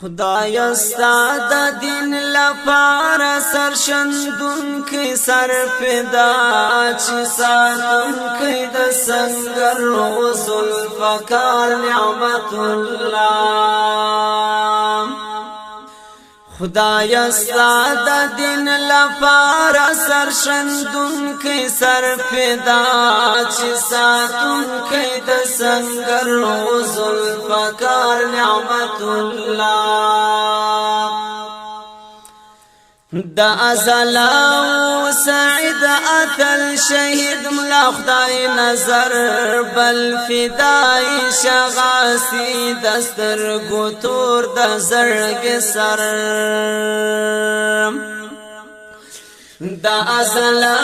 خدایا ستا د دین لپاره سرشندون کی سر فدا چې ساتون کی د سنگر رسول فکار نعمت الله خدایا ستا د دین لپاره سرشندون کی سر فدا چې ساتون کی د سنگر رسول فکار نعمت الله دا ازلا سعید اتل شهید ملا خدای نظر بل فدای شغاسی دستر گوتور د زرگ سر دا ازلا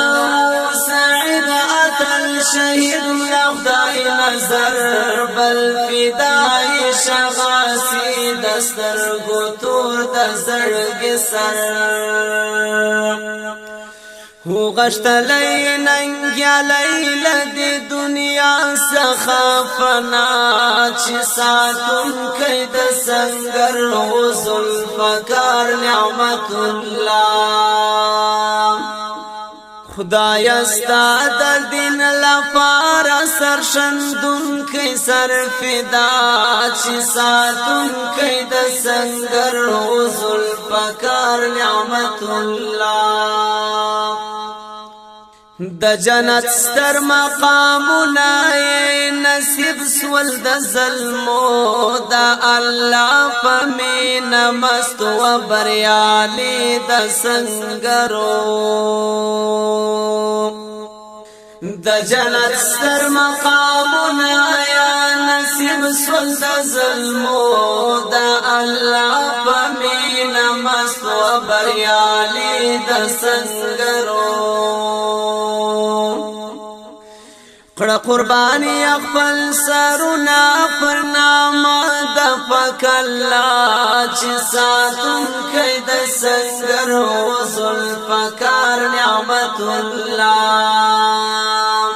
سعید اتل شهید ملا خدای نظر بل فدای شغاسی دستر گوتور د زرگ سر هو غشتلی ننگیالی لدی دنیا سخافنا چی ساتون کئی د سنگر غزل فکار نعمت اللہ خدایا ستا د دین لپاره سرشندون کی سر فدا چې ساتون کی د سنگر غزل فکار نعمت الله د جنت ستر مقامونه نصیب سول د ظلمو د الله پمین مست و بریالی د سنگرو د جنت ستر مقامونه نصیب سول د ظلمو د الله پمین مست و بریالی د سنگرو قړه قربانی خپل سرونه پر نام د فکلا چې ساتون کې د سنگر وصل فکر نعمت الله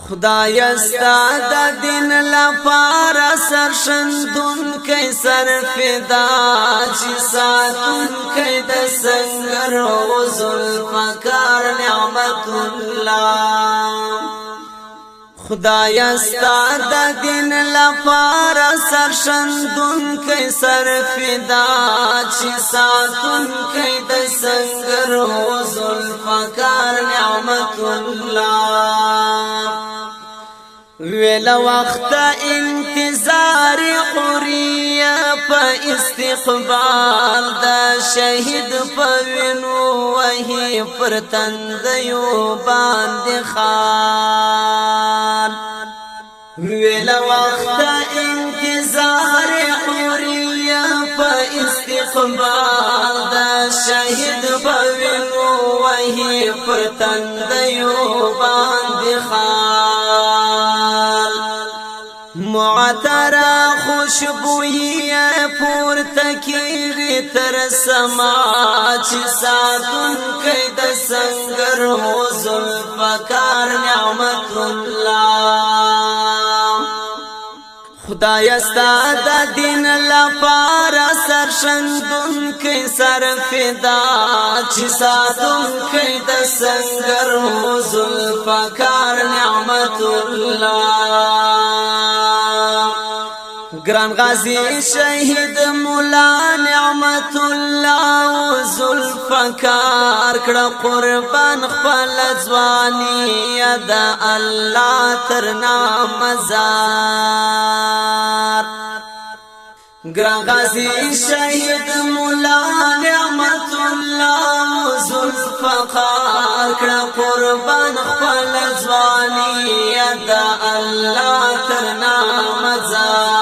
خدایا ستا د دین لپاره سرشندون کې سر فدا چې ساتون کې د سنگر وصل فکر نعمت الله خدایا ستا د دین لپاره سرشندون کی سر فدا چې ساتون کی د سنگر وصل فکر نعمت الله ویل وخت انتظار قریه په استقبال د شهید په وینو وهي پر تندیو باندې خان ویل وخت انتظار قریه په استقبال د شهید په وینو وهي پر تندیو باندې خان معطرہ خوشبوئی پور تکیری تر سماچ ساتون کئی د سنگر حضل فکار نعمت اللہ خدایا ستا د دین لپاره سرشندون کی سر فدا چې ساتون کی د سنگر حضل فکار نعمت الله گران غازی شهید مولا نعمت الله ذوالفقار کړه قربان خپل ځواني د الله تر نام زار گران غازی شهید مولا نعمت الله ذوالفقار کړه قربان خپل ځواني د الله تر نام زار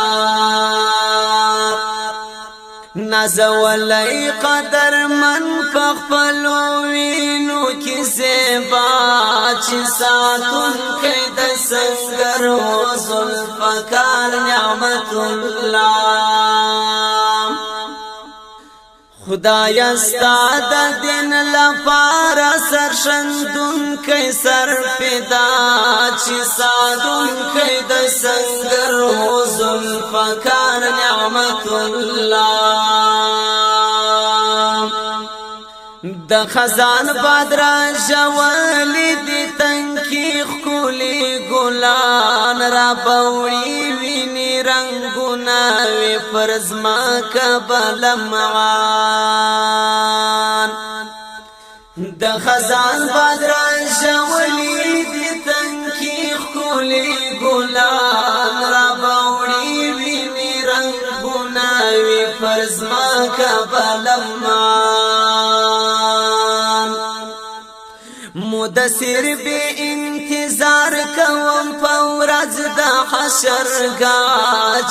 نازولی قدر من پخپلو وینو کی زیبا چی ساتون کی د سنگر وصل فکر نعمت اللہ خدایا ستا د دین لپاره سرشندون کی سر فدا چې ساتون کی د سنگر وصل فکر نعمت اللہ د خزان بادرا جوالی دی تنکی خکولی گلان را بوڑی وینی رنگوناوی پرزما کبلمعان د خزان بادرا جوالی دی تنکی خکولی گلان را بوڑی وینی رنگوناوی پرزما کبلمعان مدثر بے انتظار کوم پورز دا حشر گا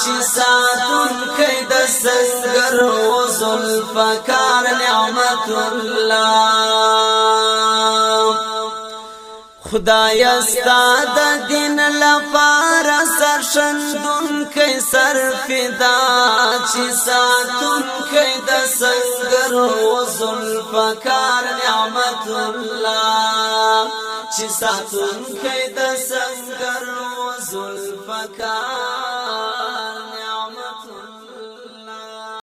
چی ساتون کئی دا سنگر و ذوالفقار نعمت اللہ خدای استاد دین لپاره سرشندون کئی سر فدا چی ساتون کئی دا سنگر و ذوالفقار نعمت اللہ چی ساتون کئی دا سنگر و ذوالفقار